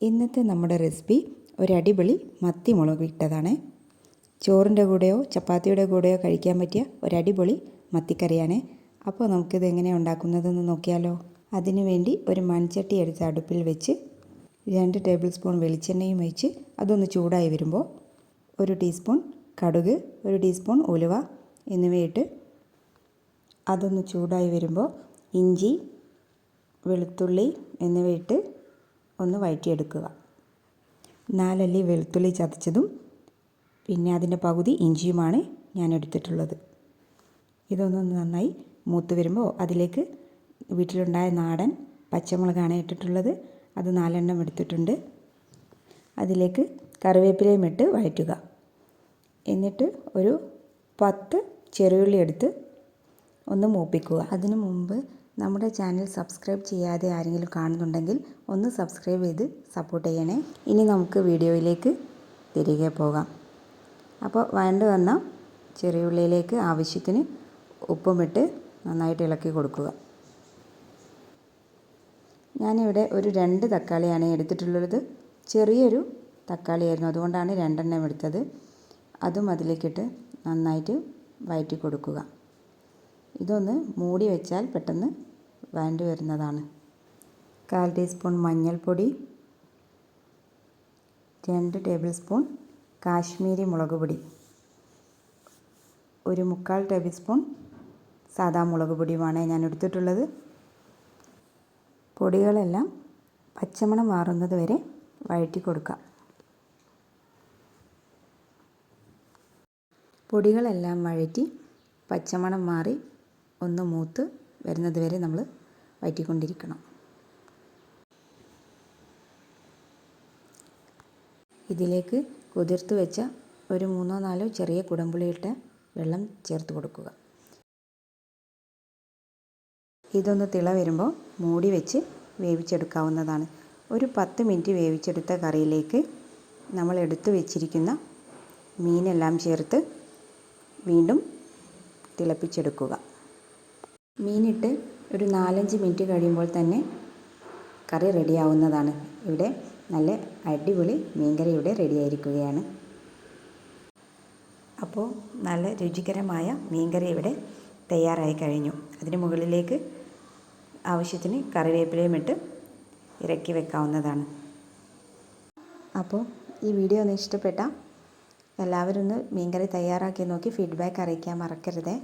ഇന്നത്തെ നമ്മുടെ റെസിപ്പി ഒരടിപൊളി മത്തി മുളക് ഇട്ടതാണ്. ചോറിൻ്റെ കൂടെയോ ചപ്പാത്തിയുടെ കൂടെയോ കഴിക്കാൻ പറ്റിയ ഒരടിപൊളി മത്തിക്കറിയാണ്. അപ്പോൾ നമുക്കിത് എങ്ങനെയാണ് ഉണ്ടാക്കുന്നതെന്ന് നോക്കിയാലോ. അതിനു വേണ്ടി ഒരു മൺചട്ടി എടുത്ത് അടുപ്പിൽ വെച്ച് 2 ടേബിൾ സ്പൂൺ വെളിച്ചെണ്ണയും ഒഴിച്ച് അതൊന്ന് ചൂടായി വരുമ്പോൾ 1 ടീസ്പൂൺ കടുക്, 1 ടീസ്പൂൺ ഉലുവ എന്നിവയിട്ട് അതൊന്ന് ചൂടായി വരുമ്പോൾ ഇഞ്ചി, വെളുത്തുള്ളി എന്നിവയിട്ട് ഒന്ന് വഴറ്റിയെടുക്കുക. 4 അല്ലി വെളുത്തുള്ളി ചതച്ചതും പിന്നെ അതിൻ്റെ പകുതി ഇഞ്ചിയുമാണ് ഞാൻ എടുത്തിട്ടുള്ളത്. ഇതൊന്ന് നന്നായി മൂത്ത് വരുമ്പോൾ അതിലേക്ക് വീട്ടിലുണ്ടായ നാടൻ പച്ചമുളകാണ് ഇട്ടിട്ടുള്ളത്. അത് 4 എണ്ണം എടുത്തിട്ടുണ്ട്. അതിലേക്ക് കറിവേപ്പിലയും ഇട്ട് വഴറ്റുക. എന്നിട്ട് ഒരു 10 ചെറിയുള്ളി എടുത്ത് ഒന്ന് മൂപ്പിക്കുക. അതിനു മുമ്പ് നമ്മുടെ ചാനൽ സബ്സ്ക്രൈബ് ചെയ്യാതെ ആരെങ്കിലും കാണുന്നുണ്ടെങ്കിൽ ഒന്ന് സബ്സ്ക്രൈബ് ചെയ്ത് സപ്പോർട്ട് ചെയ്യണേ. ഇനി നമുക്ക് വീഡിയോയിലേക്ക് തിരികെ പോകാം. അപ്പോൾ വഴണ്ട് വന്ന ചെറിയുള്ളിയിലേക്ക് ആവശ്യത്തിന് ഉപ്പുമിട്ട് നന്നായിട്ട് ഇളക്കി കൊടുക്കുക. ഞാനിവിടെ ഒരു 2 തക്കാളിയാണ് എടുത്തിട്ടുള്ളത്. ചെറിയൊരു തക്കാളിയായിരുന്നു, അതുകൊണ്ടാണ് 2 എണ്ണം എടുത്തത്. അതും അതിലേക്കിട്ട് നന്നായിട്ട് വഴറ്റി കൊടുക്കുക. ഇതൊന്ന് മൂടി വെച്ചാൽ പെട്ടെന്ന് വഴണ്ട് വരുന്നതാണ്. 1/4 ടീസ്പൂൺ മഞ്ഞൾപ്പൊടി, 2 ടേബിൾ സ്പൂൺ കാശ്മീരി മുളക് പൊടി, 1/4 ടേബിൾ സ്പൂൺ സാദാ മുളക് പൊടിയുമാണ് ഞാൻ എടുത്തിട്ടുള്ളത്. പൊടികളെല്ലാം പച്ചമണം മാറുന്നത് വരെ വഴറ്റി കൊടുക്കാം. പൊടികളെല്ലാം വഴറ്റി പച്ചമണം മാറി ഒന്ന് മൂത്ത് വരുന്നത് വരെ നമ്മൾ വഴറ്റിക്കൊണ്ടിരിക്കണം. ഇതിലേക്ക് കുതിർത്ത് വെച്ച ഒരു 3-4 ചെറിയ കുടംപുളിയിട്ട വെള്ളം ചേർത്ത് കൊടുക്കുക. ഇതൊന്ന് തിള വരുമ്പോൾ മൂടി വെച്ച് വേവിച്ചെടുക്കാവുന്നതാണ്. ഒരു 10 മിനിറ്റ് വേവിച്ചെടുത്ത കറിയിലേക്ക് നമ്മൾ എടുത്തു വെച്ചിരിക്കുന്ന മീനെല്ലാം ചേർത്ത് വീണ്ടും തിളപ്പിച്ചെടുക്കുക. മീനിട്ട് ഒരു 4-5 മിനിറ്റ് കഴിയുമ്പോൾ തന്നെ കറി റെഡിയാവുന്നതാണ്. ഇവിടെ നല്ല അടിപൊളി മീൻകറി ഇവിടെ റെഡിയായിരിക്കുകയാണ്. അപ്പോൾ നല്ല രുചികരമായ മീൻകറി ഇവിടെ തയ്യാറായി കഴിഞ്ഞു. അതിന് മുകളിലേക്ക് ആവശ്യത്തിന് കറിവേപ്പിലയും ഇട്ട് ഇറക്കി വെക്കാവുന്നതാണ്. അപ്പോൾ ഈ വീഡിയോ ഒന്ന് ഇഷ്ടപ്പെട്ടാൽ എല്ലാവരും ഒന്ന് മീൻകറി തയ്യാറാക്കി നോക്കി ഫീഡ്ബാക്ക് അറിയിക്കാൻ മറക്കരുതേ.